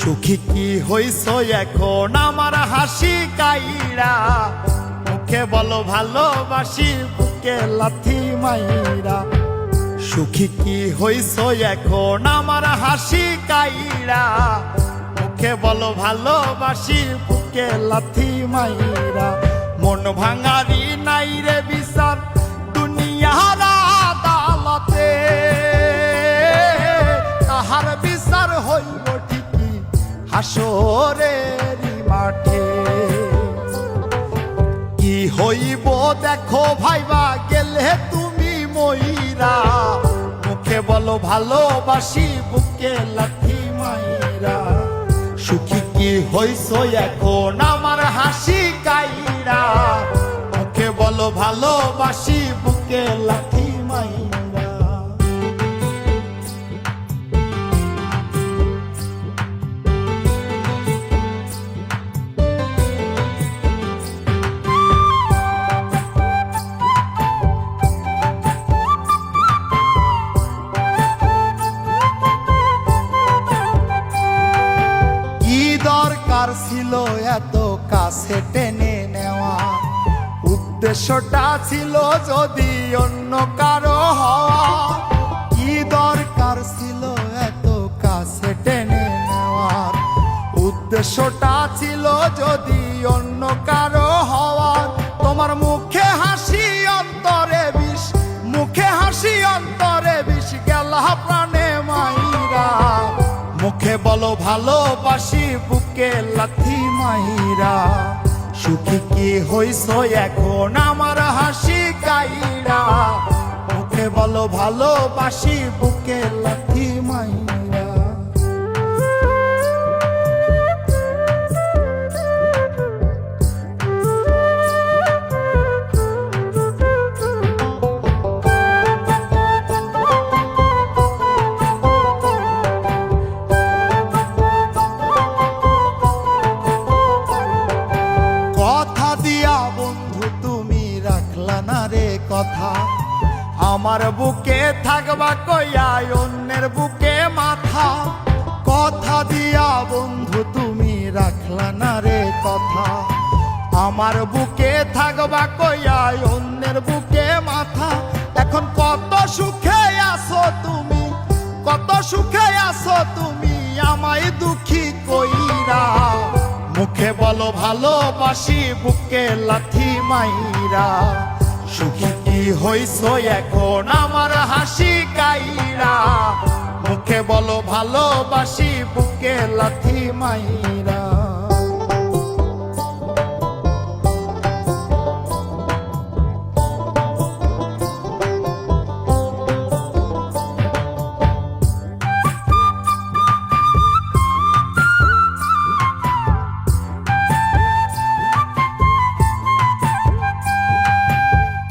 সুখী কি হইছ এখন আমার হাসি কাইরা, মুখে বলো ভালোবাসি বুকে লাথি মাইরা। সুখী কি হইছ এখন আমার হাসি কাইরা, মুখে বলো ভালোবাসি বুকে লাথি মাইরা। মন ভাঙারি নাই রে বিচার দুনিয়ার আদালতে, তাহার বিচার হইব ঠিকই হাসরের মাঠে। কি হইব দেখো ভাইবা গেলে তুমি মইরা, মুখে বলো ভালোবাসি বুকে লাথি মাইরা। সুখী কি হইছ এখন আমার হাসি কাইরা, মুখে বলো ভালোবাসি বুকে লাথি মাইরা। দরকার ছিল এত কাছে টেনে নেওয়া, উদ্দেশ্যটা ছিল যদি অন্য কারো হওয়া। কি দরকার ছিল এত কাছে টেনে নেওয়ার, উদ্দেশ্যটা ছিল যদি অন্য কারো হওয়ার। তোমার মুখে হাসি অন্তরে বিষ, মুখে হাসি অন্তরে বিষ গেলা প্রাণে মাইরা। মুখে বলো ভালোবাসি বুকে লাথি মাইরা। সুখী কি হইছ এখন আমার হাসি কাইরা, মুখে বলো ভালোবাসি বুকে লাথি মাইরা। কথা আমার বুকে থাকবা কইয়া অন্যের বুকে মাথা। কথা দিয়া বন্ধু তুমি রাখলা না রে কথা, আমার বুকে থাকবা কইয়া অন্যের বুকে মাথা। এখন কত সুখে আছো তুমি, কত সুখে আছো তুমি আমায় দুঃখী কইরা। মুখে বলো ভালোবাসি বুকে লাথি মাইরা। সুখী কি হইছ এখন আমার হাসি কাইরা, মুখে বলো ভালোবাসি বুকে লাথি মাইরা।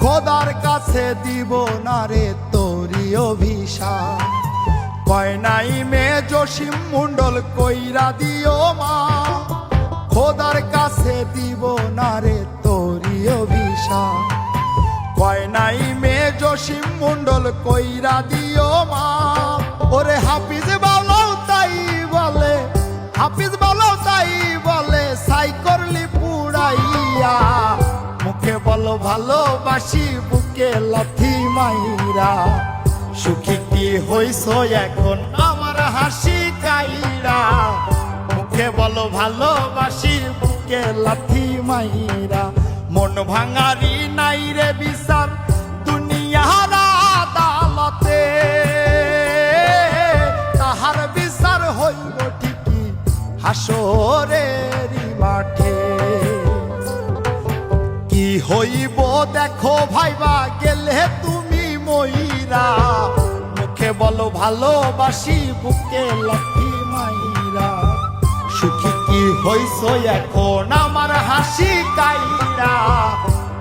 খোদার কাছে দিব না রে তোরি অভিশাপ, কয় নাই মে জসিম মন্ডল কইরা দিও মা। খোদার কাছে দিব না রে তোরি অভিশাপ, কয় নাই মে জসিম মন্ডল কইরা দিও মা। ওরে হাফিজ বলো তাই বলে, হাফিজ বলো তাই বলে সাই করলি পুরাইয়া। মুখে বলো ভালোবাসি বুকে লাথি মাইরা। সুখী কি হইছ এখন আমার হাসি কাইরা, মুখে বলো ভালোবাসি বুকে লাথি মাইরা। মন ভাঙারি নাই রে বিচার দুনিয়ার আদালতে, তাহার বিচার হইব ঠিকই হাসরের মাঠে। কি হইব দেখো ভাইবা গেলে তুমি মইরা, মুখে বলো ভালোবাসি বুকে লাথি মাইরা। সুখী কি হইছ এখন আমার হাসি কাইরা,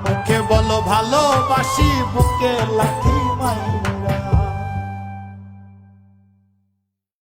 মুখে বলো ভালোবাসি বুকে লাথি মাইরা।